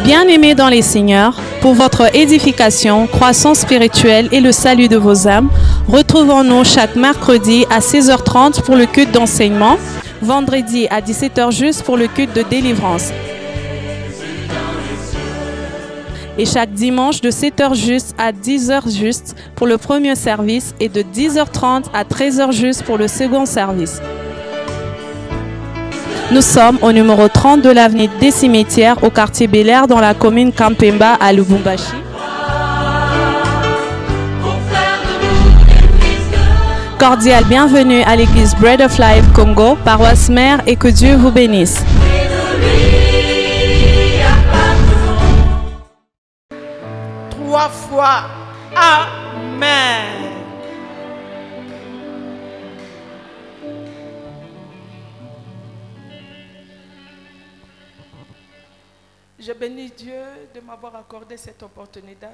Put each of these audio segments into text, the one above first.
Bien-aimés dans les Seigneurs, pour votre édification, croissance spirituelle et le salut de vos âmes, retrouvons-nous chaque mercredi à 16h30 pour le culte d'enseignement, vendredi à 17h juste pour le culte de délivrance, et chaque dimanche de 7h juste à 10h juste pour le premier service et de 10h30 à 13h juste pour le second service. Nous sommes au numéro 30 de l'avenue des Cimetières au quartier Bel-Air dans la commune Kampemba à Lubumbashi. Cordial bienvenue à l'église Bread of Life Congo, paroisse mère, et que Dieu vous bénisse. Trois fois, Amen. Je bénis Dieu de m'avoir accordé cette opportunité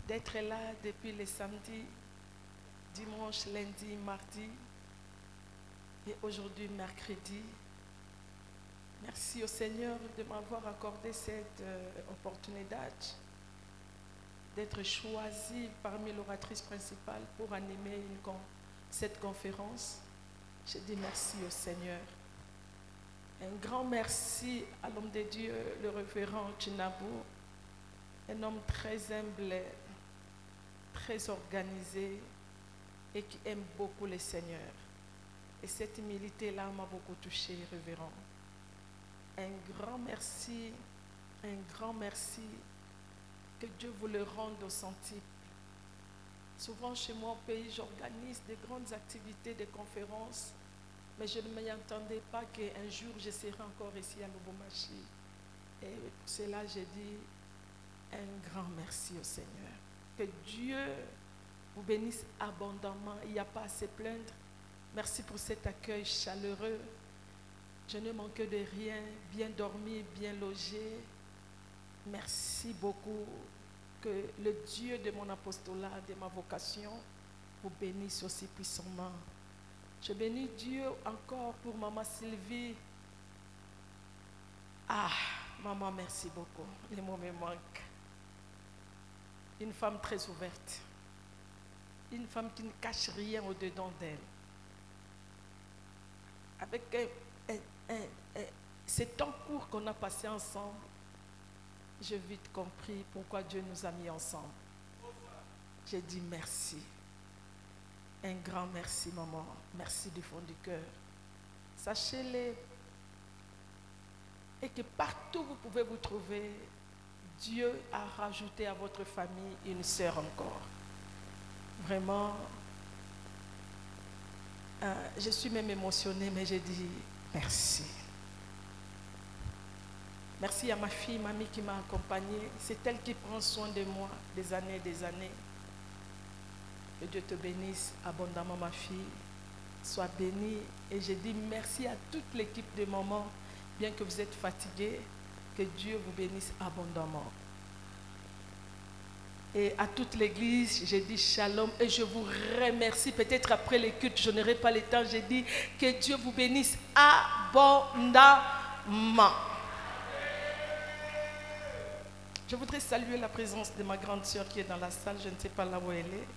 d'être là depuis les samedis, dimanche, lundi, mardi et aujourd'hui mercredi. Merci au Seigneur de m'avoir accordé cette opportunité d'être choisie parmi l'oratrice principale pour animer cette conférence. Je dis merci au Seigneur. Un grand merci à l'homme de Dieu, le révérend Chinabou, un homme très humble, très organisé et qui aime beaucoup le Seigneur. Et cette humilité-là m'a beaucoup touché, révérend. Un grand merci, que Dieu vous le rende au centuple. Souvent chez moi au pays, j'organise de grandes activités, des conférences, mais je ne m'y attendais pas qu'un jour je serai encore ici à Lubumbashi. Et pour cela, j'ai dit un grand merci au Seigneur. Que Dieu vous bénisse abondamment. Il n'y a pas à se plaindre. Merci pour cet accueil chaleureux. Je ne manque de rien, bien dormi, bien logé. Merci beaucoup. Que le Dieu de mon apostolat, de ma vocation, vous bénisse aussi puissamment. Je bénis Dieu encore pour maman Sylvie. Ah, maman, merci beaucoup. Les mots me manquent. Une femme très ouverte. Une femme qui ne cache rien au-dedans d'elle. Avec ces temps courts qu'on a passé ensemble, j'ai vite compris pourquoi Dieu nous a mis ensemble. J'ai dit merci. Un grand merci, maman. Merci du fond du cœur. Sachez-le. Et que partout où vous pouvez vous trouver, Dieu a rajouté à votre famille une sœur encore. Vraiment, je suis même émotionnée, mais j'ai dit merci. Merci à ma fille, mamie qui m'a accompagnée. C'est elle qui prend soin de moi des années et des années. Que Dieu te bénisse abondamment, ma fille. Sois bénie. Et je dis merci à toute l'équipe de maman, bien que vous êtes fatigués, que Dieu vous bénisse abondamment. Et à toute l'église, je dis shalom et je vous remercie. Peut-être après les cultes, je n'aurai pas le temps. Je dis que Dieu vous bénisse abondamment. Je voudrais saluer la présence de ma grande sœur qui est dans la salle. Je ne sais pas là où elle est.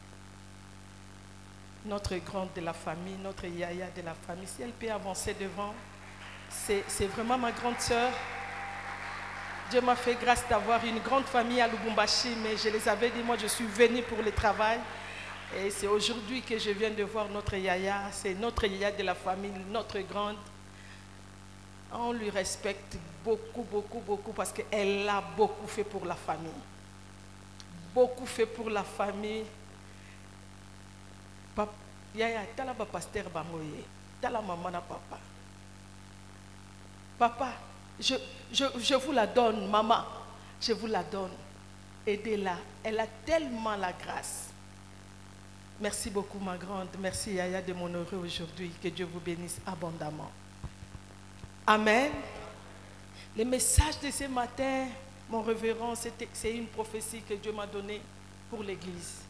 Notre grande de la famille, notre yaya de la famille. Si elle peut avancer devant, c'est vraiment ma grande sœur. Dieu m'a fait grâce d'avoir une grande famille à Lubumbashi, mais je les avais dit, moi je suis venue pour le travail. Et c'est aujourd'hui que je viens de voir notre yaya. C'est notre yaya de la famille, notre grande. On lui respecte beaucoup, beaucoup, beaucoup parce qu'elle a beaucoup fait pour la famille. Beaucoup fait pour la famille. Yaya, tala ba pasteur bamoye, tala maman na papa. Papa, je vous la donne, maman, je vous la donne. Aidez-la, elle a tellement la grâce. Merci beaucoup ma grande, merci Yaya de m'honorer aujourd'hui, que Dieu vous bénisse abondamment. Amen. Le message de ce matin, mon révérend, c'est une prophétie que Dieu m'a donnée pour l'église.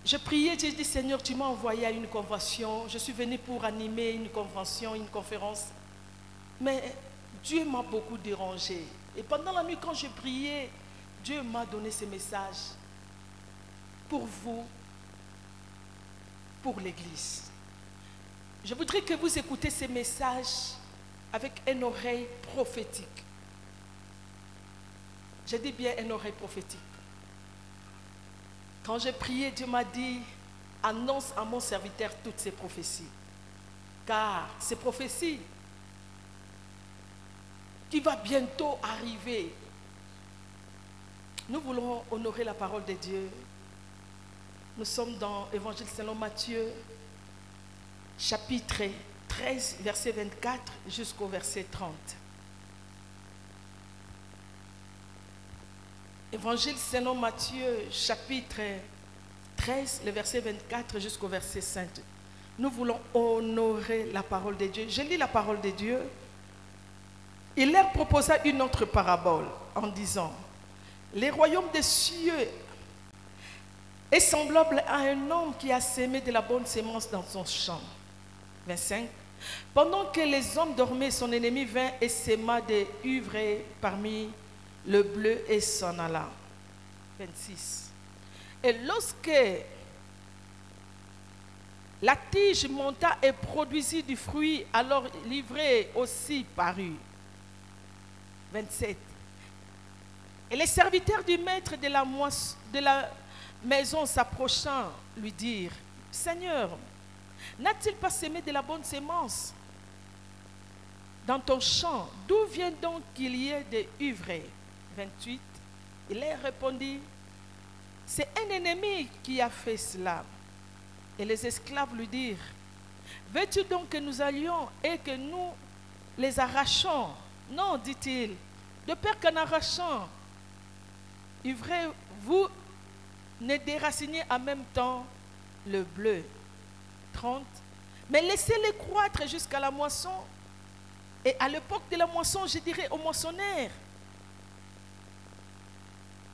Je priais, j'ai dit, Seigneur, tu m'as envoyé à une convention. Je suis venue pour animer une convention, une conférence. Mais Dieu m'a beaucoup dérangé. Et pendant la nuit, quand je priais, Dieu m'a donné ce message pour vous, pour l'Église. Je voudrais que vous écoutez ces messages avec une oreille prophétique. Je dis bien une oreille prophétique. Quand j'ai prié, Dieu m'a dit, annonce à mon serviteur toutes ces prophéties. Car ces prophéties qui va bientôt arriver. Nous voulons honorer la parole de Dieu. Nous sommes dans Évangile selon Matthieu, chapitre 13, verset 24 jusqu'au verset 30. Évangile selon Matthieu, chapitre 13, le verset 24 jusqu'au verset 5. Nous voulons honorer la parole de Dieu. Je lis la parole de Dieu. Il leur proposa une autre parabole en disant, les royaumes des cieux est semblable à un homme qui a sémé de la bonne sémence dans son champ. 25. Pendant que les hommes dormaient, son ennemi vint et sema des ivraie parmi le bleu et s'en alla. 26. Et lorsque la tige monta et produisit du fruit, alors l'ivraie aussi parut. 27. Et les serviteurs du maître de la maison s'approchant lui dirent, Seigneur, n'a-t-il pas sémé de la bonne sémence dans ton champ? D'où vient donc qu'il y ait des ivraie? 28. Il leur répondit, c'est un ennemi qui a fait cela. Et les esclaves lui dirent, veux-tu donc que nous allions et que nous les arrachons? Non, dit-il, de peur qu'en arrachant, ivraie, vous ne déracinez en même temps le bleu. 30. Mais laissez-les croître jusqu'à la moisson. Et à l'époque de la moisson, je dirais aux moissonneurs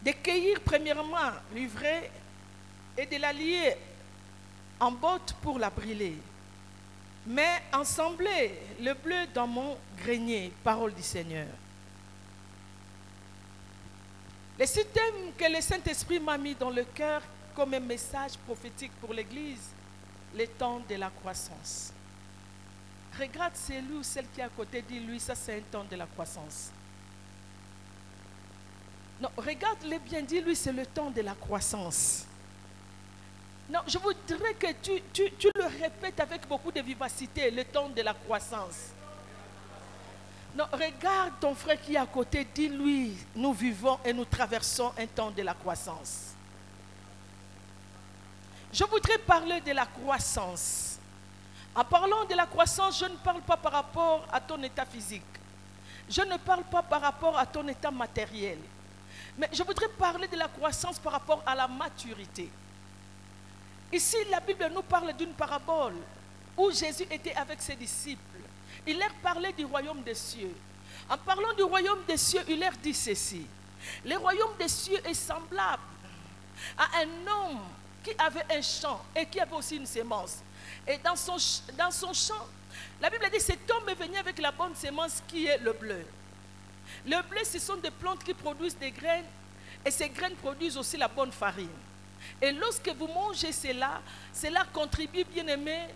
de cueillir premièrement l'ivraie et de la lier en botte pour la brûler. Mais ensemblez le bleu dans mon grenier, parole du Seigneur. Le système que le Saint-Esprit m'a mis dans le cœur comme un message prophétique pour l'Église, le temps de la croissance. Regarde celui ou celle qui est à côté, dis-lui, ça c'est un temps de la croissance. Non, regarde-le bien, dis-lui, c'est le temps de la croissance. Non, je voudrais que tu le répètes avec beaucoup de vivacité, le temps de la croissance. Non, regarde ton frère qui est à côté, dis-lui, nous vivons et nous traversons un temps de la croissance. Je voudrais parler de la croissance. En parlant de la croissance, je ne parle pas par rapport à ton état physique. Je ne parle pas par rapport à ton état matériel. Mais je voudrais parler de la croissance par rapport à la maturité. Ici, la Bible nous parle d'une parabole où Jésus était avec ses disciples. Il leur parlait du royaume des cieux. En parlant du royaume des cieux, il leur dit ceci. Le royaume des cieux est semblable à un homme qui avait un champ et qui avait aussi une sémence. Et dans son champ, la Bible dit, cet homme est venu avec la bonne sémence qui est le bleu. Le bleu, ce sont des plantes qui produisent des graines et ces graines produisent aussi la bonne farine. Et lorsque vous mangez cela, cela contribue, bien aimé,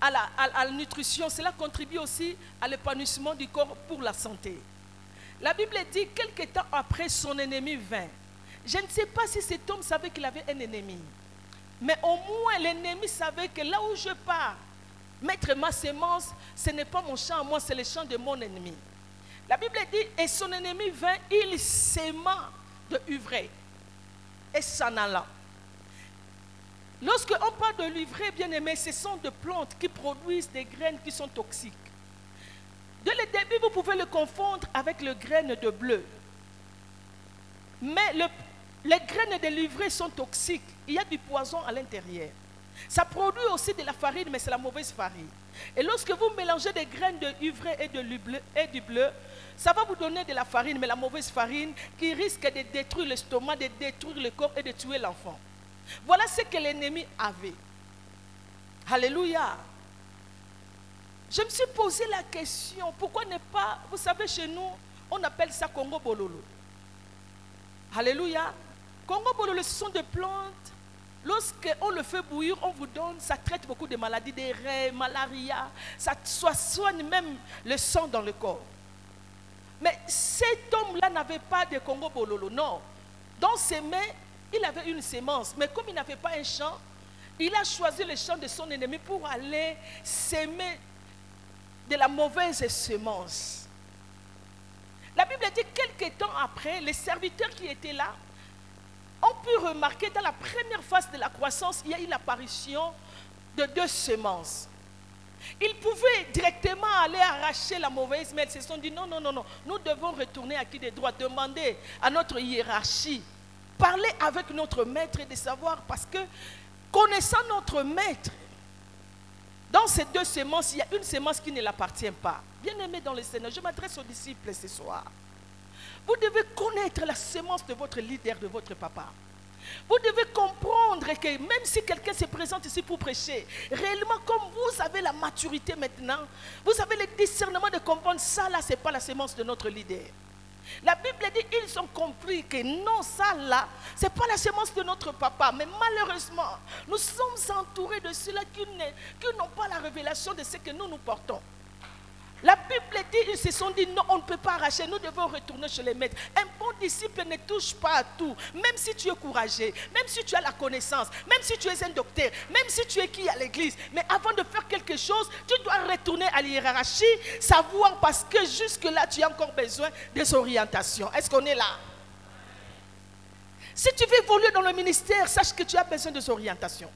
à la nutrition. Cela contribue aussi à l'épanouissement du corps pour la santé. La Bible dit, quelque temps après, son ennemi vint. Je ne sais pas si cet homme savait qu'il avait un ennemi. Mais au moins, l'ennemi savait que là où je pars, mettre ma sémence, ce n'est pas mon champ à moi, c'est le champ de mon ennemi. La Bible dit, et son ennemi vint, il séma de ivraie et s'en alla. Lorsqu'on parle de l'ivraie, bien aimé, ce sont des plantes qui produisent des graines qui sont toxiques. Dès le début, vous pouvez le confondre avec les graines de bleu. Mais les graines de l'ivraie sont toxiques. Il y a du poison à l'intérieur. Ça produit aussi de la farine, mais c'est la mauvaise farine. Et lorsque vous mélangez des graines de ivraie et du bleu, ça va vous donner de la farine, mais la mauvaise farine qui risque de détruire l'estomac, de détruire le corps et de tuer l'enfant. Voilà ce que l'ennemi avait. Alléluia. Je me suis posé la question, pourquoi ne pas, vous savez, chez nous, On appelle ça Congo Bololo. Alléluia. Congo Bololo, ce sont des plantes. Lorsqu'on le fait bouillir, on vous donne, ça traite beaucoup de maladies, des raies, malaria. Ça soigne même le sang dans le corps. Mais cet homme-là n'avait pas de Congo Bololo, non. Dans ses mains, il avait une sémence. Mais comme il n'avait pas un champ, il a choisi le champ de son ennemi pour aller s'aimer de la mauvaise semence. La Bible dit quelques temps après, les serviteurs qui étaient là ont pu remarquer dans la première phase de la croissance, il y a eu l'apparition de 2 semences. Ils pouvaient directement aller arracher la mauvaise, mais ils se sont dit non, non, non, non, nous devons retourner à qui des droits, demander à notre hiérarchie, parler avec notre maître et de savoir, parce que connaissant notre maître, dans ces 2 semences, il y a une semence qui ne l'appartient pas. Bien-aimés dans le Seigneur, je m'adresse aux disciples ce soir. Vous devez connaître la semence de votre leader, de votre papa. Vous devez comprendre que même si quelqu'un se présente ici pour prêcher, réellement comme vous avez la maturité maintenant, vous avez le discernement de comprendre ça là, ce n'est pas la semence de notre leader. La Bible dit, ils ont compris que non, ça là, ce n'est pas la semence de notre papa. Mais malheureusement, nous sommes entourés de ceux-là qui n'ont pas la révélation de ce que nous portons. La Bible dit, ils se sont dit, non, on ne peut pas arracher, nous devons retourner chez les maîtres. Un bon disciple ne touche pas à tout, même si tu es courageux, même si tu as la connaissance, même si tu es un docteur, même si tu es qui à l'église. Mais avant de faire quelque chose, tu dois retourner à la hiérarchie, savoir parce que jusque-là, tu as encore besoin des orientations. Est-ce qu'on est là? Si tu veux évoluer dans le ministère, sache que tu as besoin des orientations.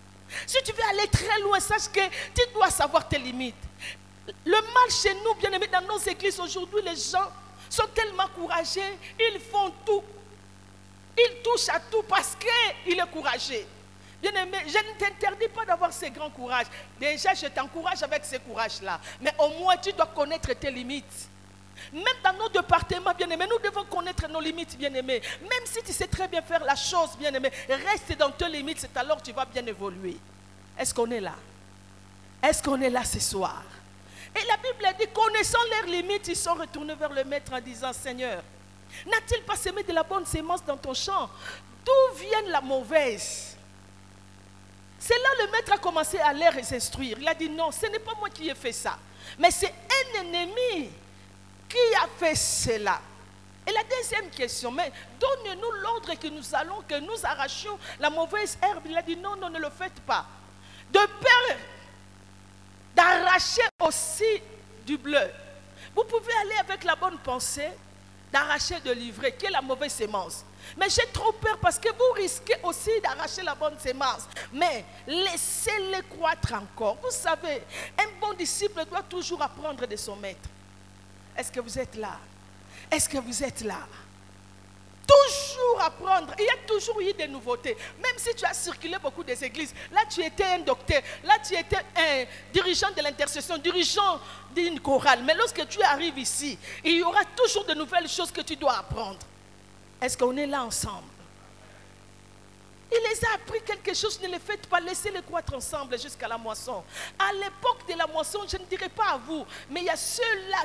Si tu veux aller très loin, sache que tu dois savoir tes limites. Le mal chez nous, bien aimés, dans nos églises aujourd'hui, les gens sont tellement courageux, ils font tout. Ils touchent à tout parce qu'il est courageux. Bien aimé, je ne t'interdis pas d'avoir ce grand courage. Déjà, je t'encourage avec ce courage-là. Mais au moins, tu dois connaître tes limites. Même dans nos départements, bien aimés, nous devons connaître nos limites, bien aimés. Même si tu sais très bien faire la chose, bien aimé, reste dans tes limites, c'est alors que tu vas bien évoluer. Est-ce qu'on est là? Est-ce qu'on est là ce soir? Et la Bible dit, connaissant leurs limites, ils sont retournés vers le maître en disant, Seigneur, n'a-t-il pas semé de la bonne sémence dans ton champ? D'où vient la mauvaise? C'est là le maître a commencé à les instruire. Il a dit, non, ce n'est pas moi qui ai fait ça. Mais c'est un ennemi qui a fait cela. Et la deuxième question, mais donne-nous l'ordre que nous arrachions la mauvaise herbe. Il a dit, non, non, ne le faites pas. De peur d'arracher aussi du bleu. Vous pouvez aller avec la bonne pensée d'arracher de l'ivraie, qui est la mauvaise sémence. Mais j'ai trop peur parce que vous risquez aussi d'arracher la bonne sémence. Mais laissez-les croître encore. Vous savez, un bon disciple doit toujours apprendre de son maître. Est-ce que vous êtes là? Est-ce que vous êtes là? Toujours apprendre. Il y a toujours eu des nouveautés. Même si tu as circulé beaucoup des églises, là tu étais un docteur, là tu étais un dirigeant de l'intercession, dirigeant d'une chorale. Mais lorsque tu arrives ici, il y aura toujours de nouvelles choses que tu dois apprendre. Est-ce qu'on est là ensemble? Il les a appris quelque chose, ne les faites pas, laissez-les croître ensemble jusqu'à la moisson. À l'époque de la moisson, je ne dirais pas à vous, mais il y a ceux-là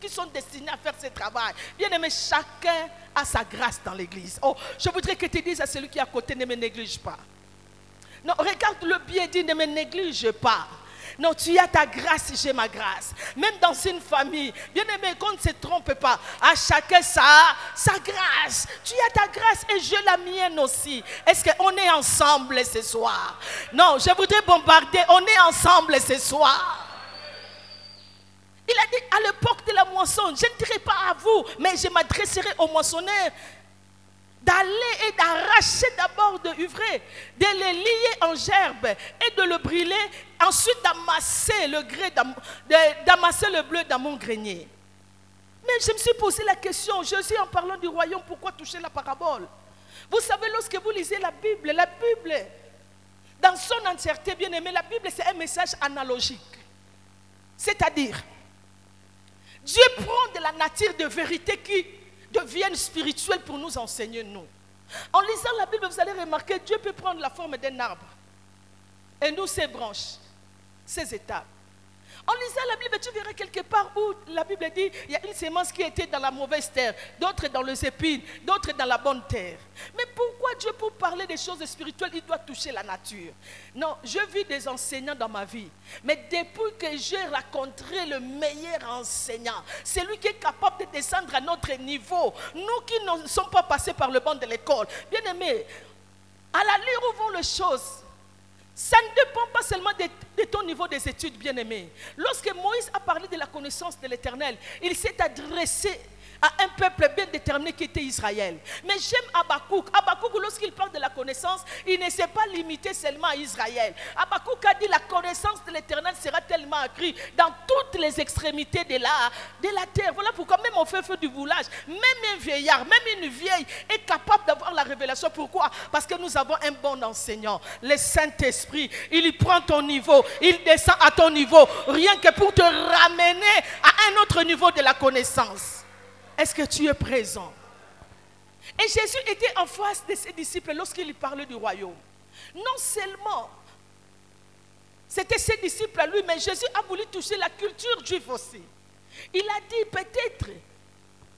qui sont destinés à faire ce travail. Bien aimé, chacun a sa grâce dans l'église. Oh, je voudrais que tu dises à celui qui est à côté, ne me néglige pas. Non, regarde-le bien, dis, ne me néglige pas. Non, tu as ta grâce, j'ai ma grâce. Même dans une famille, bien aimé, qu'on ne se trompe pas. À chacun sa grâce. Tu as ta grâce et je la mienne aussi. Est-ce qu'on est ensemble ce soir? Non, je voudrais bombarder. On est ensemble ce soir. Il a dit à l'époque de la moisson, je ne dirai pas à vous, mais je m'adresserai aux moissonneurs d'aller et d'arracher d'abord de l'ivraie, de le lier en gerbe et de le brûler, ensuite d'amasser d'amasser le bleu dans mon grenier. Mais je me suis posé la question, Jésus en parlant du royaume, pourquoi toucher la parabole? Vous savez, lorsque vous lisez la Bible, dans son entièreté, bien aimé, la Bible c'est un message analogique. C'est-à-dire, Dieu prend de la nature de vérité qui deviennent spirituelles pour nous enseigner, nous. En lisant la Bible, vous allez remarquer, Dieu peut prendre la forme d'un arbre. Et nous, ses branches, ses étapes. En lisant la Bible, tu verras quelque part où la Bible dit il y a une semence qui était dans la mauvaise terre, d'autres dans les épines, d'autres dans la bonne terre. Mais pourquoi Dieu, pour parler des choses spirituelles, il doit toucher la nature? Non, je vis des enseignants dans ma vie. Mais depuis que j'ai rencontré le meilleur enseignant, c'est lui qui est capable de descendre à notre niveau. Nous qui ne sommes pas passés par le banc de l'école. Bien aimé, à la lueur où vont les choses, ça ne dépend pas seulement de ton niveau des études, bien-aimé. Lorsque Moïse a parlé de la connaissance de l'Éternel, il s'est adressé à un peuple bien déterminé qui était Israël. Mais j'aime Habakkuk. Habakkuk, lorsqu'il parle de la connaissance, il ne s'est pas limité seulement à Israël. Habakkuk a dit la connaissance de l'Éternel sera tellement accrue dans toutes les extrémités de la terre. Voilà pourquoi même au feu du village, même un vieillard, même une vieille est capable d'avoir la révélation. Pourquoi? Parce que nous avons un bon enseignant, le Saint-Esprit. Il prend ton niveau, il descend à ton niveau, rien que pour te ramener à un autre niveau de la connaissance. Est-ce que tu es présent? Et Jésus était en face de ses disciples lorsqu'il parlait du royaume. Non seulement c'était ses disciples à lui, mais Jésus a voulu toucher la culture juive aussi. Il a dit peut-être,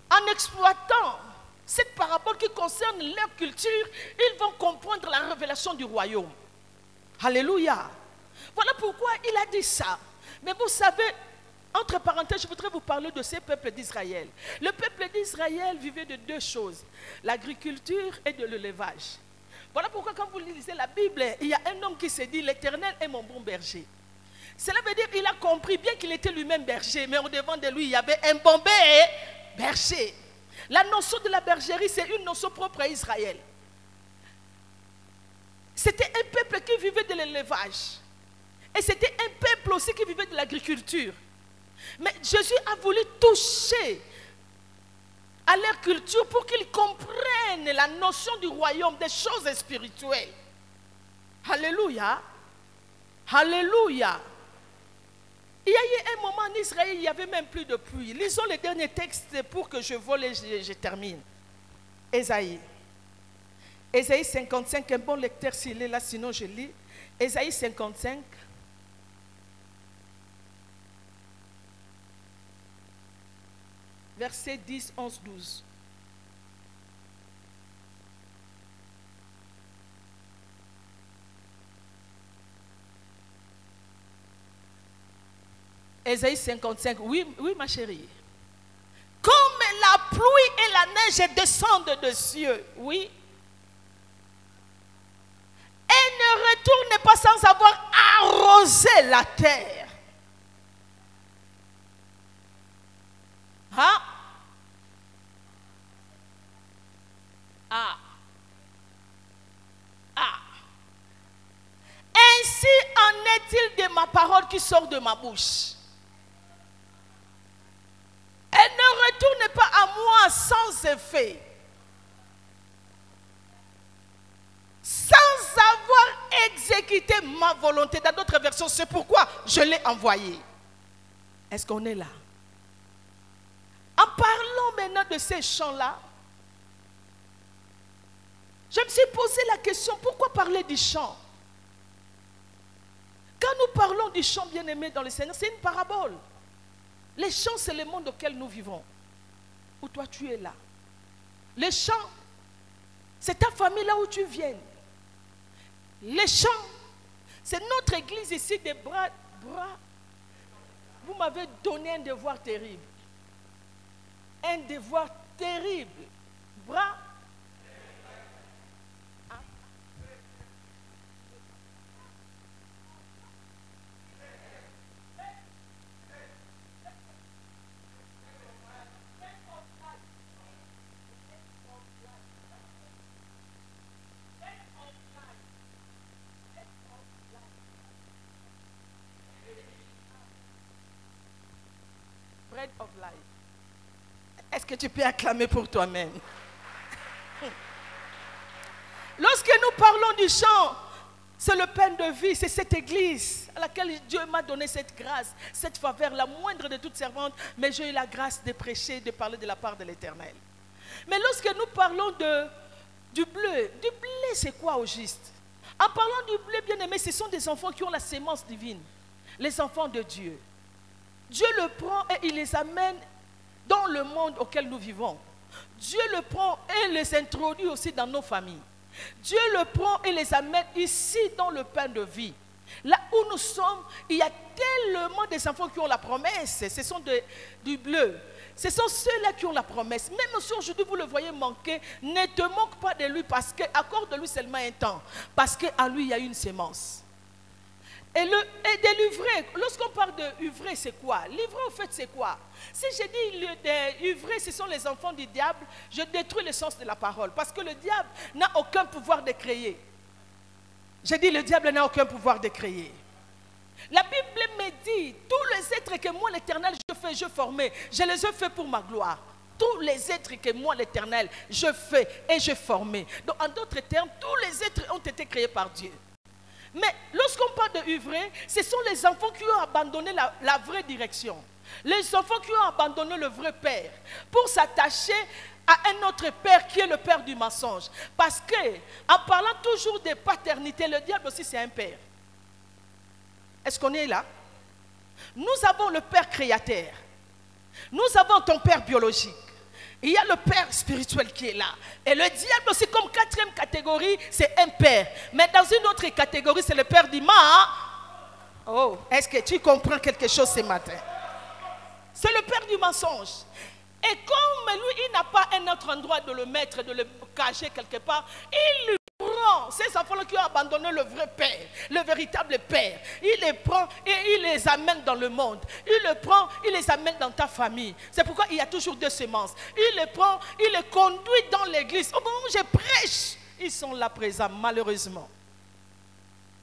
en exploitant cette parabole qui concerne leur culture, ils vont comprendre la révélation du royaume. Alléluia. Voilà pourquoi il a dit ça. Mais vous savez, entre parenthèses, je voudrais vous parler de ces peuples d'Israël. Le peuple d'Israël vivait de deux choses, l'agriculture et de l'élevage. Voilà pourquoi quand vous lisez la Bible, il y a un homme qui se dit, l'Éternel est mon bon berger. Cela veut dire qu'il a compris, bien qu'il était lui-même berger, mais au devant de lui, il y avait un bon berger. La notion de la bergerie, c'est une notion propre à Israël. C'était un peuple qui vivait de l'élevage. Et c'était un peuple aussi qui vivait de l'agriculture. Mais Jésus a voulu toucher à leur culture pour qu'ils comprennent la notion du royaume, des choses spirituelles. Alléluia. Alléluia. Il y a eu un moment en Israël, il n'y avait même plus de pluie. Lisons les derniers textes pour que je vole et je termine. Ésaïe. Ésaïe 55, un bon lecteur s'il est là, sinon je lis. Ésaïe 55. Versets 10, 11, 12. Ésaïe 55. Oui, ma chérie. Comme la pluie et la neige descendent des cieux. Oui. Et ne retourne pas sans avoir arrosé la terre. Hein? Ainsi en est-il de ma parole qui sort de ma bouche. Elle ne retourne pas à moi sans effet, sans avoir exécuté ma volonté. Dans d'autres versions, c'est pourquoi je l'ai envoyé. Est-ce qu'on est là? En parlant maintenant de ces chants-là, je me suis posé la question, pourquoi parler du chant? Quand nous parlons du chant, bien-aimé dans le Seigneur, c'est une parabole. Les chants, c'est le monde auquel nous vivons, où toi tu es là. Les chants, c'est ta famille là où tu viens. Les chants, c'est notre église ici des bras. Vous m'avez donné un devoir terrible. Un devoir terrible. Bras. Bread of life. Est-ce que tu peux acclamer pour toi-même? Lorsque nous parlons du chant, c'est le pain de vie, c'est cette église à laquelle Dieu m'a donné cette grâce, cette faveur, la moindre de toutes servantes, mais j'ai eu la grâce de prêcher, de parler de la part de l'Éternel. Mais lorsque nous parlons du blé c'est quoi au juste? En parlant du blé, bien aimé, ce sont des enfants qui ont la sémence divine, les enfants de Dieu. Dieu le prend et il les amène dans le monde auquel nous vivons. Dieu le prend et les introduit aussi dans nos familles. Dieu le prend et les amène ici dans le pain de vie. Là où nous sommes, il y a tellement des enfants qui ont la promesse. Ce sont du bleu. Ce sont ceux-là qui ont la promesse. Même si aujourd'hui vous le voyez manquer, ne te moque pas de lui parce que accorde-lui seulement un temps. Parce qu'en lui, il y a une sémence. Et de l'ivraie, lorsqu'on parle de ivraie, c'est quoi? L'ivraie, au fait, c'est quoi? Si je dis l'ivraie, ce sont les enfants du diable, je détruis le sens de la parole. Parce que le diable n'a aucun pouvoir de créer. Je dis le diable n'a aucun pouvoir de créer. La Bible me dit, tous les êtres que moi l'Éternel je formais, je les ai faits pour ma gloire. Tous les êtres que moi l'Éternel je fais et je formais. Donc en d'autres termes, tous les êtres ont été créés par Dieu. Mais lorsqu'on parle de ivraie, ce sont les enfants qui ont abandonné la vraie direction. Les enfants qui ont abandonné le vrai père pour s'attacher à un autre père qui est le père du mensonge. Parce que, en parlant toujours de paternité, le diable aussi c'est un père. Est-ce qu'on est là? Nous avons le père créateur. Nous avons ton père biologique. Il y a le père spirituel qui est là. Et le diable aussi comme quatrième catégorie, c'est un père. Mais dans une autre catégorie, c'est le père du mal. Oh, est-ce que tu comprends quelque chose ce matin? C'est le père du mensonge. Et comme lui, il n'a pas un autre endroit de le mettre, de le cacher quelque part, il prend ces enfants-là qui ont abandonné le vrai père, le véritable père. Il les prend et il les amène dans le monde. Il les prend, il les amène dans ta famille. C'est pourquoi il y a toujours deux semences. Il les prend, il les conduit dans l'église. Au moment où je prêche, ils sont là présents, malheureusement.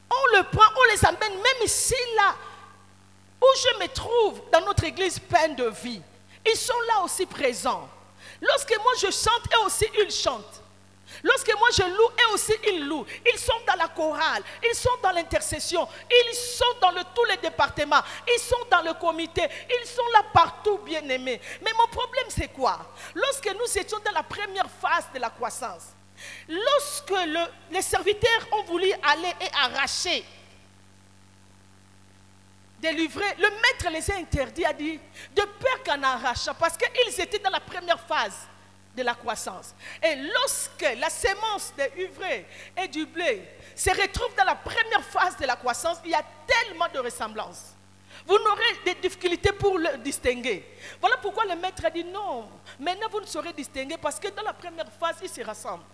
On le prend, on les amène même ici, là, où je me trouve, dans notre église pleine de vie. Ils sont là aussi présents. Lorsque moi je chante, eux aussi ils chantent. Lorsque moi je loue, eux aussi ils louent. Ils sont dans la chorale, ils sont dans l'intercession, ils sont dans tous les départements, ils sont dans le comité, ils sont là partout, bien-aimés. Mais mon problème c'est quoi? Lorsque nous étions dans la première phase de la croissance, lorsque les serviteurs ont voulu aller et arracher des livrets, le maître les a interdits, a dit, de peur qu'en arrachant, parce qu'ils étaient dans la première phase de la croissance. Et lorsque la sémence de l'ivraie et du blé se retrouve dans la première phase de la croissance, il y a tellement de ressemblances. Vous n'aurez des difficultés pour le distinguer. Voilà pourquoi le maître a dit non, maintenant vous ne saurez distinguer parce que dans la première phase, ils se rassemblent.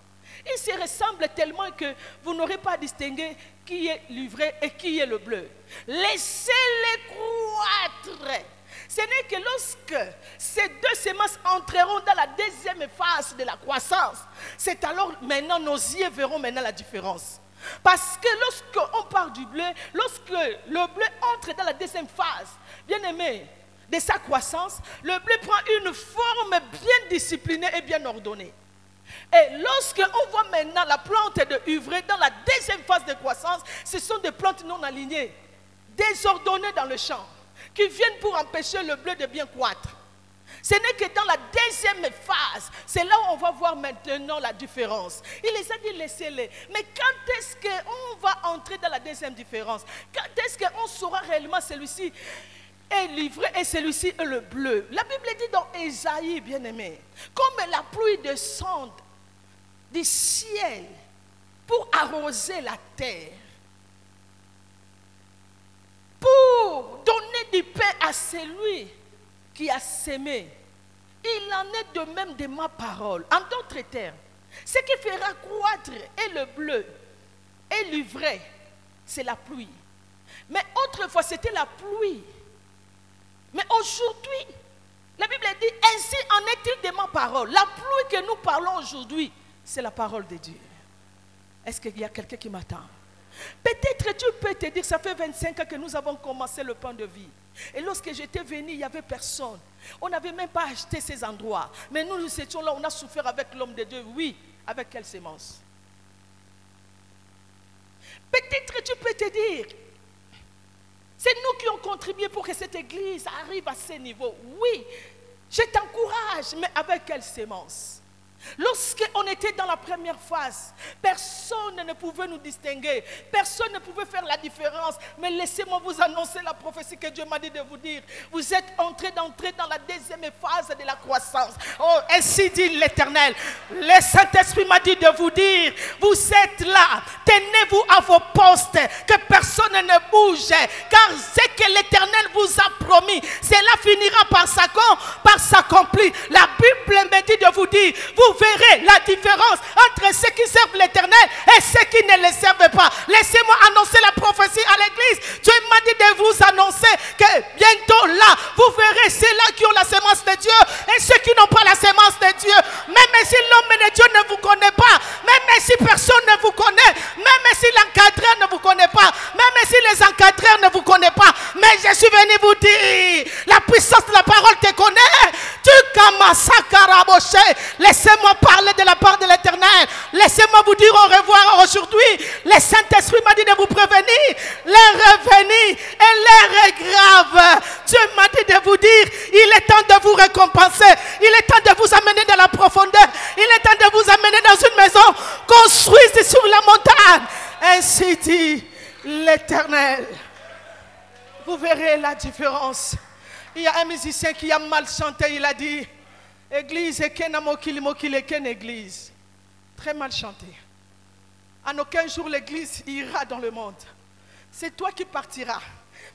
Ils se ressemblent tellement que vous n'aurez pas à distinguer qui est l'ivraie et qui est le bleu. Laissez-les croître. Ce n'est que lorsque ces deux semences entreront dans la deuxième phase de la croissance, c'est alors maintenant nos yeux verront maintenant la différence. Parce que lorsqu'on parle du bleu, lorsque le bleu entre dans la deuxième phase, bien aimé, de sa croissance, le bleu prend une forme bien disciplinée et bien ordonnée. Et lorsqu'on voit maintenant la plante de ivraie dans la deuxième phase de croissance, ce sont des plantes non alignées, désordonnées dans le champ, qui viennent pour empêcher le bleu de bien croître. Ce n'est que dans la deuxième phase, c'est là où on va voir maintenant la différence. Il les a dit laissez-les. Mais quand est-ce qu'on va entrer dans la deuxième différence? Quand est-ce qu'on saura réellement celui-ci est l'ivraie et celui-ci est le bleu? La Bible dit dans Ésaïe, bien-aimé, comme la pluie descend du ciel pour arroser la terre, pour donner du pain à celui qui a sémé, il en est de même de ma parole. En d'autres termes, ce qui fera croître est le bleu et l'ivraie, c'est la pluie. Mais autrefois, c'était la pluie. Mais aujourd'hui, la Bible dit, ainsi en est-il de ma parole. La pluie que nous parlons aujourd'hui, c'est la parole de Dieu. Est-ce qu'il y a quelqu'un qui m'attend? Peut-être tu peux te dire, ça fait 25 ans que nous avons commencé le pain de vie. Et lorsque j'étais venu, il n'y avait personne. On n'avait même pas acheté ces endroits. Mais nous étions là, on a souffert avec l'homme de Dieu. Oui, avec quelle sémence? Peut-être tu peux te dire, c'est nous qui avons contribué pour que cette église arrive à ce niveau. Oui, je t'encourage, mais avec quelle sémence? Lorsqu'on était dans la première phase, personne ne pouvait nous distinguer, personne ne pouvait faire la différence. Mais laissez-moi vous annoncer la prophétie que Dieu m'a dit de vous dire. Vous êtes d'entrer dans la deuxième phase de la croissance. Oh, ainsi dit l'Éternel. Le Saint-Esprit m'a dit de vous dire, vous êtes là, tenez-vous à vos postes, que personne ne bouge, car ce que l'Éternel vous a promis, cela finira par s'accomplir. La Bible me dit de vous dire, vous verrez la différence entre ceux qui servent l'Éternel et ceux qui ne le servent pas. Laissez-moi annoncer la prophétie à l'église. Dieu m'a dit de vous annoncer que bientôt là, vous verrez ceux-là qui ont la sémence de Dieu et ceux qui n'ont pas la sémence de Dieu. Même si l'homme de Dieu ne vous connaît pas, même si personne ne vous connaît, même si l'encadreur ne vous connaît pas, même si les encadreurs ne vous connaissent pas, mais je suis venu vous dire, la puissance de la parole te connaît. Tu kamasakaraboshe. Laissez-moi parler de la part de l'Éternel. Laissez-moi vous dire au revoir aujourd'hui. Le Saint-Esprit m'a dit de vous prévenir. L'heure est venue et l'heure est grave. Dieu m'a dit de vous dire, il est temps de vous récompenser. Il est temps de vous amener dans la profondeur. Il est temps de vous amener dans une maison construite sur la montagne. Ainsi dit l'Éternel. Vous verrez la différence. Il y a un musicien qui a mal chanté. Il a dit, Église, église. Très mal chanté. En aucun jour l'église ira dans le monde. C'est toi qui partiras,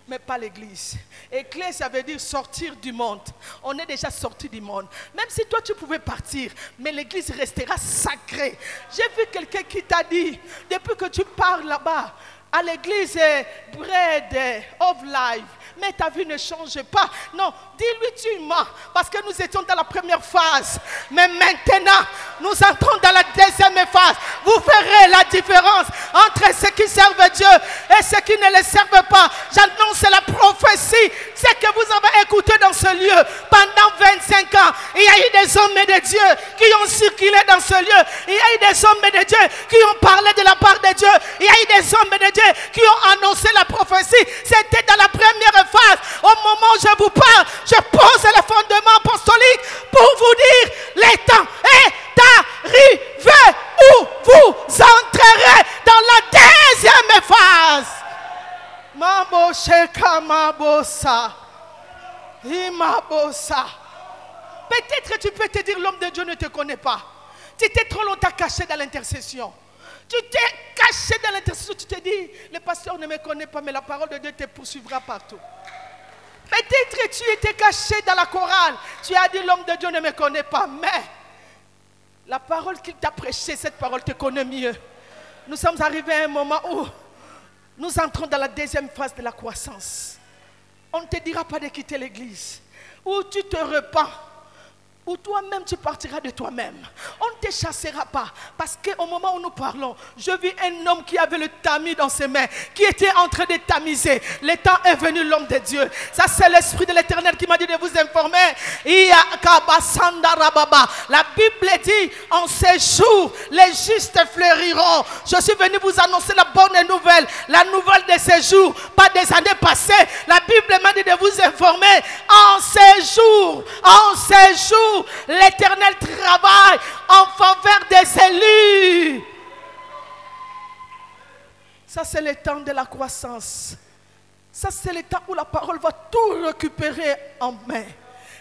mais pas l'église. Église, ça veut dire sortir du monde. On est déjà sorti du monde. Même si toi tu pouvais partir, mais l'église restera sacrée. J'ai vu quelqu'un qui t'a dit, depuis que tu pars là-bas, à l'église Bread of Life, mais ta vie ne change pas. Non, dis-lui tu mens, parce que nous étions dans la première phase. Mais maintenant, nous entrons dans la deuxième phase. Vous verrez la différence entre ceux qui servent Dieu et ceux qui ne le servent pas. J'annonce la prophétie. Ce que vous avez écouté dans ce lieu pendant 25 ans. Il y a eu des hommes de Dieu qui ont circulé dans ce lieu. Il y a eu des hommes de Dieu qui ont parlé de la part de Dieu. Il y a eu des hommes de Dieu qui ont annoncé la prophétie. C'était dans la première phase. Au moment où je vous parle, je pose le fondement apostolique pour vous dire, le temps est arrivé où vous entrerez dans la deuxième phase. Mabo sheka mabosa. Imabosa. Peut-être tu peux te dire, l'homme de Dieu ne te connaît pas. Tu t'es trop longtemps caché dans l'intercession. Tu t'es caché dans l'intercession. Tu te dis, le pasteur ne me connaît pas, mais la parole de Dieu te poursuivra partout. Peut-être tu étais caché dans la chorale. Tu as dit, l'homme de Dieu ne me connaît pas, mais la parole qu'il t'a prêchée, cette parole te connaît mieux. Nous sommes arrivés à un moment où nous entrons dans la deuxième phase de la croissance. On ne te dira pas de quitter l'église. Où tu te repens. Ou toi-même tu partiras de toi-même. On ne te chassera pas. Parce qu'au moment où nous parlons, je vis un homme qui avait le tamis dans ses mains, qui était en train de tamiser. Le temps est venu, l'homme de Dieu. Ça, c'est l'Esprit de l'Éternel qui m'a dit de vous informer. La Bible dit, en ces jours, les justes fleuriront. Je suis venu vous annoncer la bonne nouvelle. La nouvelle de ces jours, pas des années passées. La Bible m'a dit de vous informer. En ces jours, l'Éternel travaille en faveur des élus. Ça, c'est le temps de la croissance. Ça, c'est le temps où la parole va tout récupérer en main.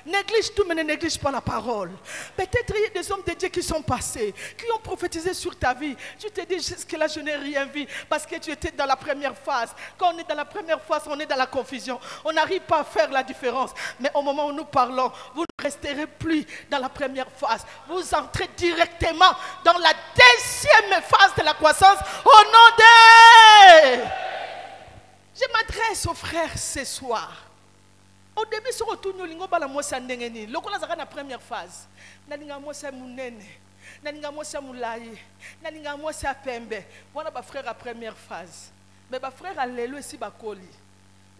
Néglige tout, mais ne néglige pas la parole. Peut-être il y a des hommes de Dieu qui sont passés, qui ont prophétisé sur ta vie. Tu te dis, jusque-là, je n'ai rien vu, parce que tu étais dans la première phase. Quand on est dans la première phase, on est dans la confusion. On n'arrive pas à faire la différence. Mais au moment où nous parlons, vous ne resterez plus dans la première phase. Vous entrez directement dans la deuxième phase de la croissance au nom de... Je m'adresse aux frères ce soir. Au début, si on retourne au lingo, bala mosa ndengeni. Lokola zaka na première phase. Nalinga mosa munene, nalinga mosa mulaye, nalinga mosa pembe. Voilà ba frère à première phase. Mais ba frère à lelo ici ba koli.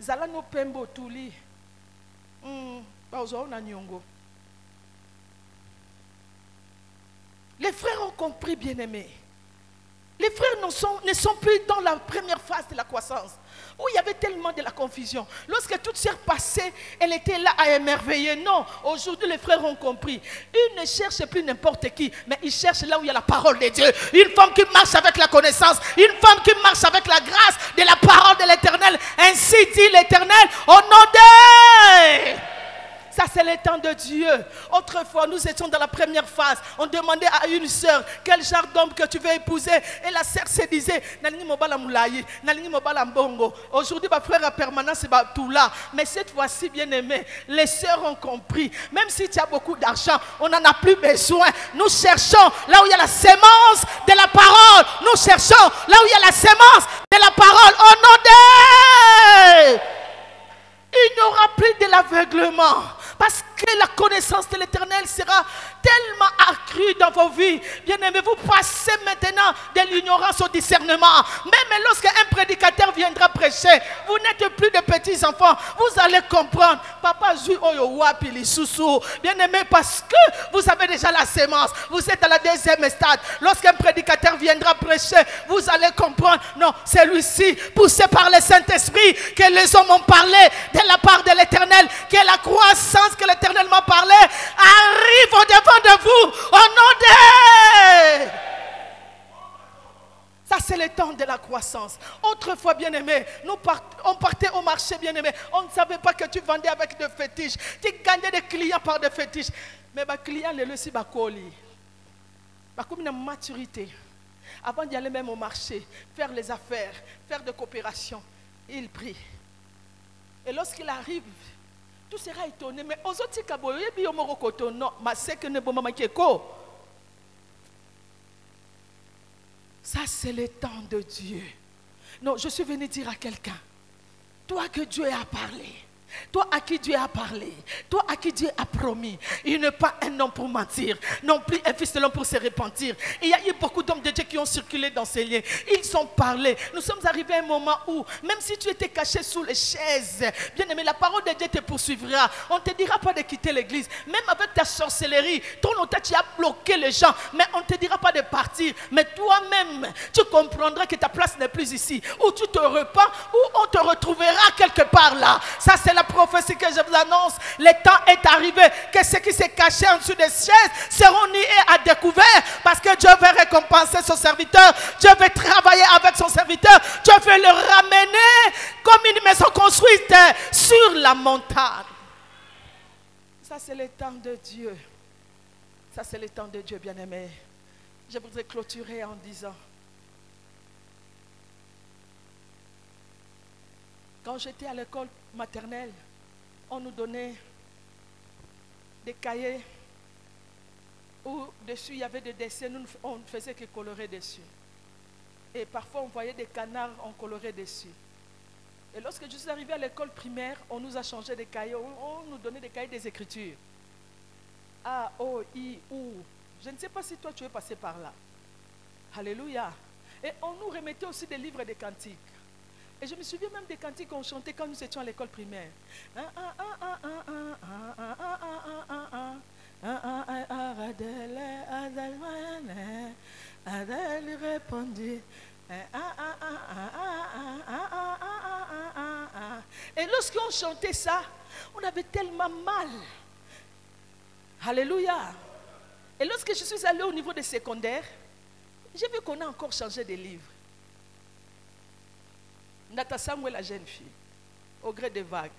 Zala no pembe otuli. Ba ozo na nyongo. Les frères ont compris, bien-aimés. Les frères ne sont plus dans la première phase de la croissance, où il y avait tellement de la confusion. Lorsque toute s'est passée, elle était là à émerveiller. Non, aujourd'hui les frères ont compris. Ils ne cherchent plus n'importe qui, mais ils cherchent là où il y a la parole de Dieu. Une femme qui marche avec la connaissance, une femme qui marche avec la grâce de la parole de l'Éternel. Ainsi dit l'Éternel, au nom de... Ça, c'est le temps de Dieu. Autrefois, nous étions dans la première phase. On demandait à une sœur, quel genre d'homme que tu veux épouser. Et la sœur se disait, aujourd'hui, ma frère a permanence, c'est tout là. Mais cette fois-ci, bien aimé, les sœurs ont compris. Même si tu as beaucoup d'argent, on n'en a plus besoin. Nous cherchons là où il y a la sémence de la parole. Nous cherchons là où il y a la sémence de la parole. Au nom de... Il n'y aura plus de l'aveuglement. Parce que la connaissance de l'Éternel sera tellement accrue dans vos vies. Bien-aimés, vous passez maintenant de l'ignorance au discernement. Même lorsqu'un prédicateur viendra prêcher, vous n'êtes plus de petits enfants. Vous allez comprendre. Papa joue Oyowapi li Soussou. Bien-aimés, parce que vous avez déjà la sémence. Vous êtes à la deuxième stade. Lorsqu'un prédicateur viendra prêcher, vous allez comprendre. Non, c'est lui-ci, poussé par le Saint-Esprit, que les hommes ont parlé de la part de l'Éternel, que la croissance que l'Éternel m'a parlé arrive au devant de vous au nom de... Ça, c'est le temps de la croissance. Autrefois, bien-aimé, on partait au marché, bien-aimé. On ne savait pas que tu vendais avec des fétiches. Tu gagnais des clients par des fétiches. Mais les clients, les aussi, comme une maturité. Avant d'y aller même au marché, faire les affaires, faire des coopérations, il prie. Et lorsqu'il arrive, tout sera étonné. Mais aux autres, non, mais c'est que ne bon maman qui est quoi. Ça, c'est le temps de Dieu. Non, je suis venu dire à quelqu'un, toi que Dieu a parlé, toi à qui Dieu a parlé, toi à qui Dieu a promis, il n'est pas un homme pour mentir, non plus un fils de l'homme pour se repentir. Il y a eu beaucoup d'hommes de Dieu qui ont circulé dans ces liens. Ils ont parlé. Nous sommes arrivés à un moment où, même si tu étais caché sous les chaises, bien aimé, la parole de Dieu te poursuivra. On ne te dira pas de quitter l'église. Même avec ta sorcellerie, ton auteur, tu as bloqué les gens, mais on ne te dira pas de partir. Mais toi-même, tu comprendras que ta place n'est plus ici. Ou tu te repens, ou on te retrouvera quelque part là. Ça, c'est la prophétie que je vous annonce. Le temps est arrivé que ceux qui se cachaient en dessous des chaises seront niés à découvert, parce que Dieu veut récompenser son serviteur. Dieu veut travailler avec son serviteur. Dieu veut le ramener comme une maison construite sur la montagne. Ça, c'est le temps de Dieu. Ça, c'est le temps de Dieu, bien-aimé. Je voudrais clôturer en disant, quand j'étais à l'école maternelle, on nous donnait des cahiers où dessus il y avait des dessins, nous on ne faisait que colorer dessus. Et parfois on voyait des canards, on colorait dessus. Et lorsque je suis arrivée à l'école primaire, on nous a changé des cahiers, on nous donnait des cahiers des écritures. A, O, I, U. Je ne sais pas si toi tu es passé par là. Alléluia. Et on nous remettait aussi des livres de cantiques. Et je me souviens même des cantiques qu'on chantait quand nous étions à l'école primaire. Adèle répondit. Et lorsqu'on chantait ça, on avait tellement mal. Alléluia. Et lorsque je suis allée au niveau des secondaires, j'ai vu qu'on a encore changé de livres. Nata Samuel, la jeune fille, au gré des vagues,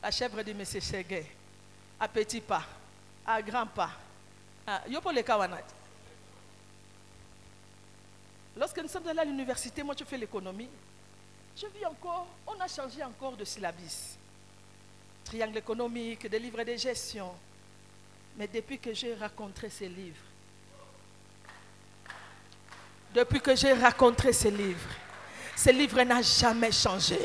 la chèvre de M. Ségué, à petits pas, à grands pas. Lorsque nous sommes allés à l'université, moi je fais l'économie, je vis encore, on a changé encore de syllabus. Triangle économique, des livres de gestion. Mais depuis que j'ai rencontré ces livres, Ce livre n'a jamais changé.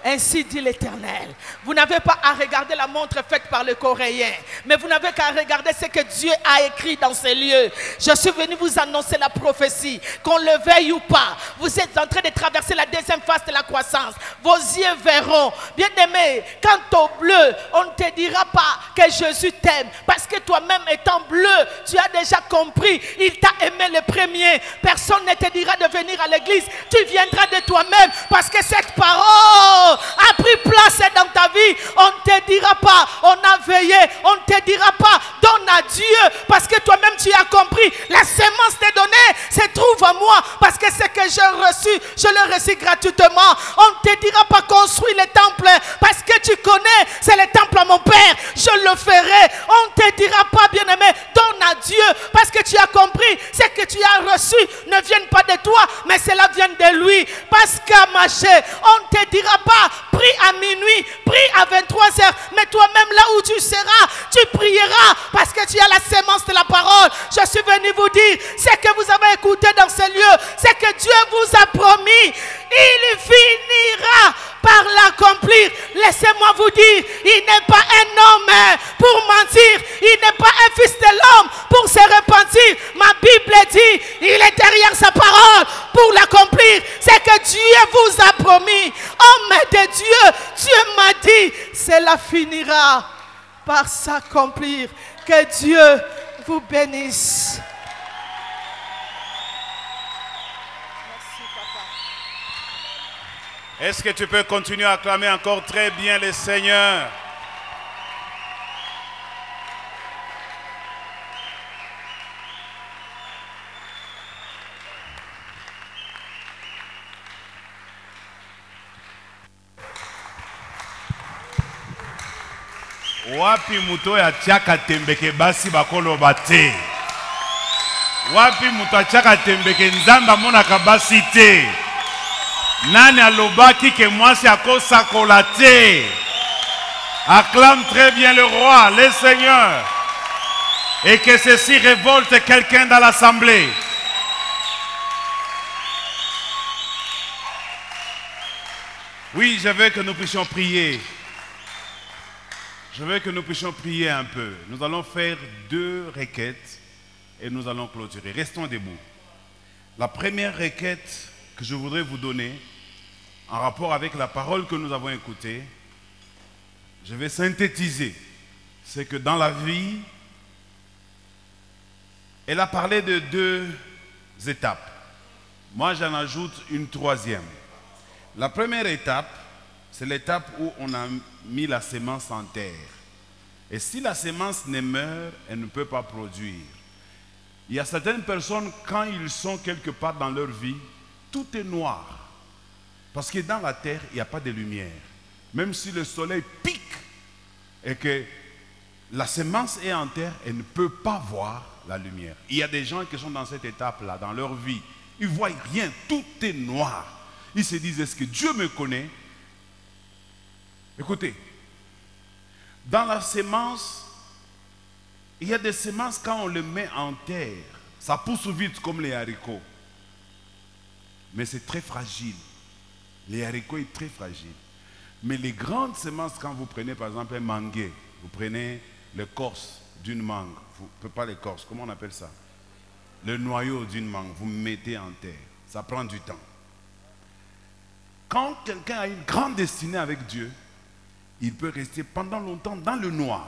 Ainsi dit l'Éternel. Vous n'avez pas à regarder la montre faite par le Coréen, mais vous n'avez qu'à regarder ce que Dieu a écrit dans ces lieux. Je suis venu vous annoncer la prophétie. Qu'on le veuille ou pas, vous êtes en train de traverser la deuxième phase de la croissance. Vos yeux verront. Bien-aimé, quant au bleu, on ne te dira pas que Jésus t'aime. Parce que toi-même étant bleu, tu as déjà compris. Il t'a aimé le premier. Personne ne te dira de venir à l'église. Tu viendras de toi-même parce que cette parole a pris place dans ta vie. On ne te dira pas, on a veillé. On ne te dira pas, donne à Dieu. Parce que toi-même tu as compris. La sémence t'est donnée, se trouve à moi. Parce que ce que j'ai reçu, je le reçu gratuitement. On ne te dira pas construis le temple. Parce que tu connais, c'est le temple à mon Père. Je le ferai. On ne te dira pas, bien-aimé, donne à Dieu. Parce que tu as compris, ce que tu as reçu ne vient pas de toi, mais cela vient de lui. Parce qu'à marcher, on ne te dira pas, prie à minuit, prie à 23h, mais toi-même là où tu seras, tu prieras parce que tu as la sémence de la parole. Je suis venu vous dire, ce que vous avez écouté dans ce lieu, c'est que Dieu vous a promis, il finira par l'accomplir. Laissez-moi vous dire, il n'est pas un homme pour mentir, il n'est pas un fils de l'homme pour se repentir. Ma Bible dit, il est derrière sa parole pour l'accomplir. C'est que Dieu vous a promis. Homme de Dieu, Dieu m'a dit, cela finira par s'accomplir. Que Dieu vous bénisse. Est-ce que tu peux continuer à acclamer encore très bien le Seigneur? Wapi muto ya tiaka tembeke basi bakolo bate. Wapi muto ya tiaka tembeke nzamba mona kabasi te. Nani alobaki que moi c'est à cause sakolate. Acclame très bien le roi, le Seigneur. Et que ceci révolte quelqu'un dans l'assemblée. Oui, je veux que nous puissions prier. Je veux que nous puissions prier un peu. Nous allons faire 2 requêtes et nous allons clôturer. Restons debout. La première requête que je voudrais vous donner, en rapport avec la parole que nous avons écoutée, je vais synthétiser. C'est que dans la vie, elle a parlé de 2 étapes. Moi, j'en ajoute une 3e. La première étape, c'est l'étape où on a mis la sémence en terre. Et si la sémence ne meurt, elle ne peut pas produire. Il y a certaines personnes, quand ils sont quelque part dans leur vie, tout est noir. Parce que dans la terre, il n'y a pas de lumière. Même si le soleil pique et que la sémence est en terre, elle ne peut pas voir la lumière. Il y a des gens qui sont dans cette étape-là, dans leur vie. Ils ne voient rien, tout est noir. Ils se disent, est-ce que Dieu me connaît? Écoutez, dans la sémence, il y a des semences, quand on les met en terre, ça pousse vite comme les haricots. Mais c'est très fragile. Les haricots sont très fragiles. Mais les grandes semences, quand vous prenez par exemple un manguier, vous prenez l'écorce d'une mangue, pas l'écorce, comment on appelle ça? Le noyau d'une mangue, vous mettez en terre. Ça prend du temps. Quand quelqu'un a une grande destinée avec Dieu, il peut rester pendant longtemps dans le noir.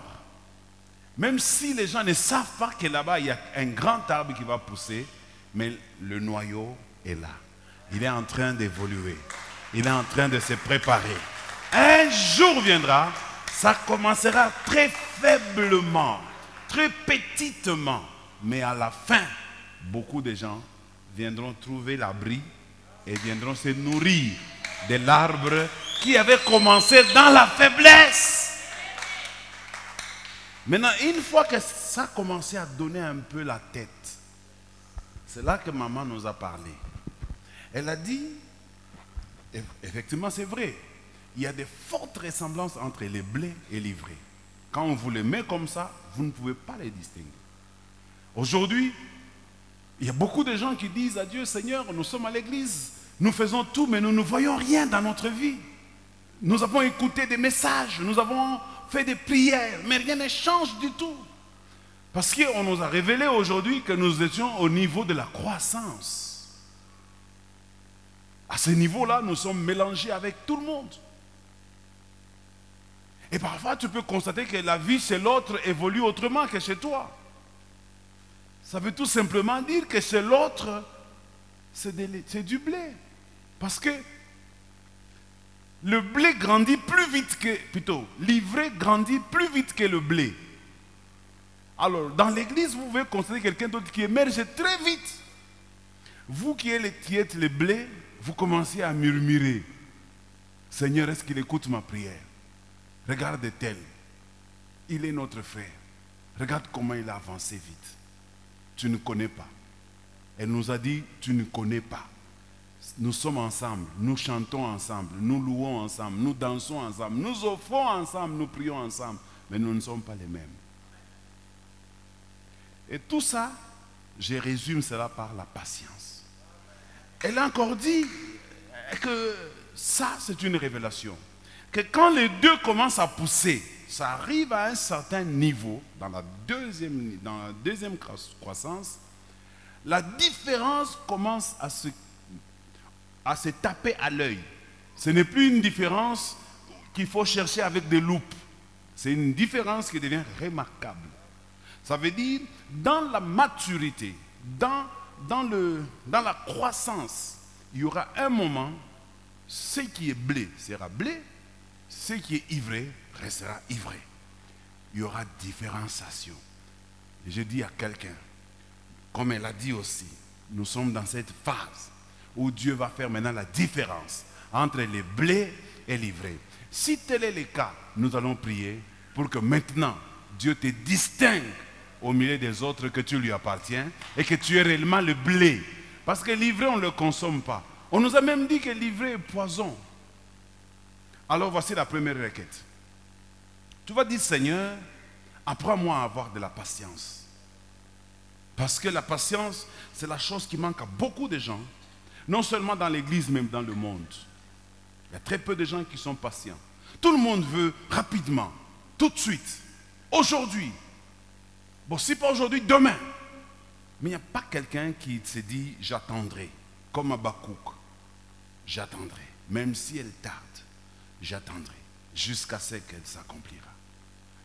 Même si les gens ne savent pas que là-bas, il y a un grand arbre qui va pousser, mais le noyau est là. Il est en train d'évoluer. Il est en train de se préparer. Un jour viendra, ça commencera très faiblement, très petitement. Mais à la fin, beaucoup de gens viendront trouver l'abri et viendront se nourrir de l'arbre qui avait commencé dans la faiblesse. Maintenant, une fois que ça a commencé à donner un peu la tête, c'est là que maman nous a parlé. Elle a dit, effectivement c'est vrai, il y a des fortes ressemblances entre les blés et l'ivraie. Quand on vous les met comme ça, vous ne pouvez pas les distinguer. Aujourd'hui, il y a beaucoup de gens qui disent à Dieu, Seigneur, nous sommes à l'église, Nous faisons tout, mais nous ne voyons rien dans notre vie. Nous avons écouté des messages, nous avons fait des prières, mais rien ne change du tout. Parce qu'on nous a révélé aujourd'hui que nous étions au niveau de la croissance. À ce niveau-là, nous sommes mélangés avec tout le monde. Et parfois, tu peux constater que la vie chez l'autre évolue autrement que chez toi. Ça veut tout simplement dire que chez l'autre, c'est du blé. Parce que le blé grandit plus vite que, plutôt, l'ivraie grandit plus vite que le blé. Alors, dans l'église, vous pouvez constater quelqu'un d'autre qui émerge très vite. Vous qui êtes le blé, vous commencez à murmurer. Seigneur, est-ce qu'il écoute ma prière? Regarde tel. Il est notre frère. Regarde comment il a avancé vite. Tu ne connais pas. Elle nous a dit, tu ne connais pas. Nous sommes ensemble, nous chantons ensemble, nous louons ensemble, nous dansons ensemble, nous offrons ensemble, nous prions ensemble, mais nous ne sommes pas les mêmes. Et tout ça, je résume cela par la patience. Elle a encore dit que ça, c'est une révélation. Que quand les deux commencent à pousser, ça arrive à un certain niveau, dans la deuxième croissance, la différence commence à se taper à l'œil. Ce n'est plus une différence qu'il faut chercher avec des loupes. C'est une différence qui devient remarquable. Ça veut dire, dans la maturité, dans la croissance, il y aura un moment, ce qui est blé sera blé, ce qui est ivré restera ivré. Il y aura différenciation. Et je dis à quelqu'un, comme elle a dit aussi, nous sommes dans cette phase où Dieu va faire maintenant la différence entre les blés et l'ivré. Si tel est le cas, nous allons prier pour que maintenant Dieu te distingue au milieu des autres, que tu lui appartiens et que tu es réellement le blé. Parce que l'ivré, on ne le consomme pas. On nous a même dit que l'ivré est poison. Alors voici la première requête. Tu vas dire, Seigneur, apprends-moi à avoir de la patience. Parce que la patience, c'est la chose qui manque à beaucoup de gens. Non seulement dans l'église, même dans le monde. Il y a très peu de gens qui sont patients. Tout le monde veut rapidement, tout de suite, aujourd'hui. Bon, si pas aujourd'hui, demain. Mais il n'y a pas quelqu'un qui se dit, j'attendrai. Comme Habakkuk. J'attendrai. Même si elle tarde, j'attendrai. Jusqu'à ce qu'elle s'accomplira.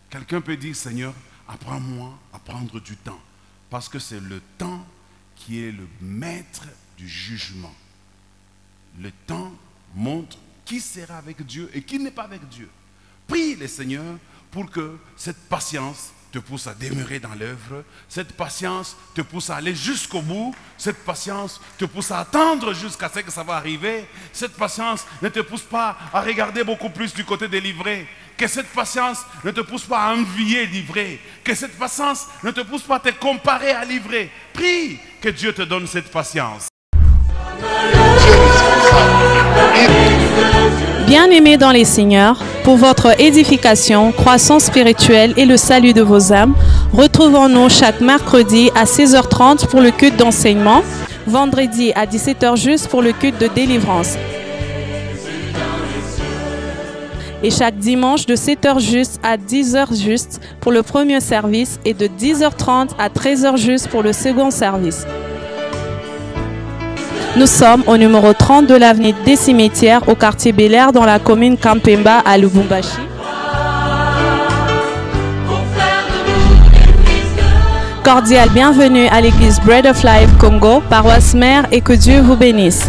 Quelqu'un peut dire, Seigneur, apprends-moi à prendre du temps. Parce que c'est le temps qui est le maître du jugement. Le temps montre qui sera avec Dieu et qui n'est pas avec Dieu. Prie le Seigneur pour que cette patience te pousse à demeurer dans l'œuvre. Cette patience te pousse à aller jusqu'au bout. Cette patience te pousse à attendre jusqu'à ce que ça va arriver. Cette patience ne te pousse pas à regarder beaucoup plus du côté des livrés. Que cette patience ne te pousse pas à envier l'ivré. Que cette patience ne te pousse pas à te comparer à l'ivré. Prie que Dieu te donne cette patience. Bien-aimés dans les Seigneurs, pour votre édification, croissance spirituelle et le salut de vos âmes, retrouvons-nous chaque mercredi à 16h30 pour le culte d'enseignement, vendredi à 17h juste pour le culte de délivrance. Et chaque dimanche de 7h juste à 10h juste pour le premier service et de 10h30 à 13h juste pour le second service. Nous sommes au numéro 30 de l'avenue des Cimetières au quartier Bel-Air dans la commune Kampemba à Lubumbashi. Cordial bienvenue à l'église Bread of Life Congo, paroisse mère, et que Dieu vous bénisse.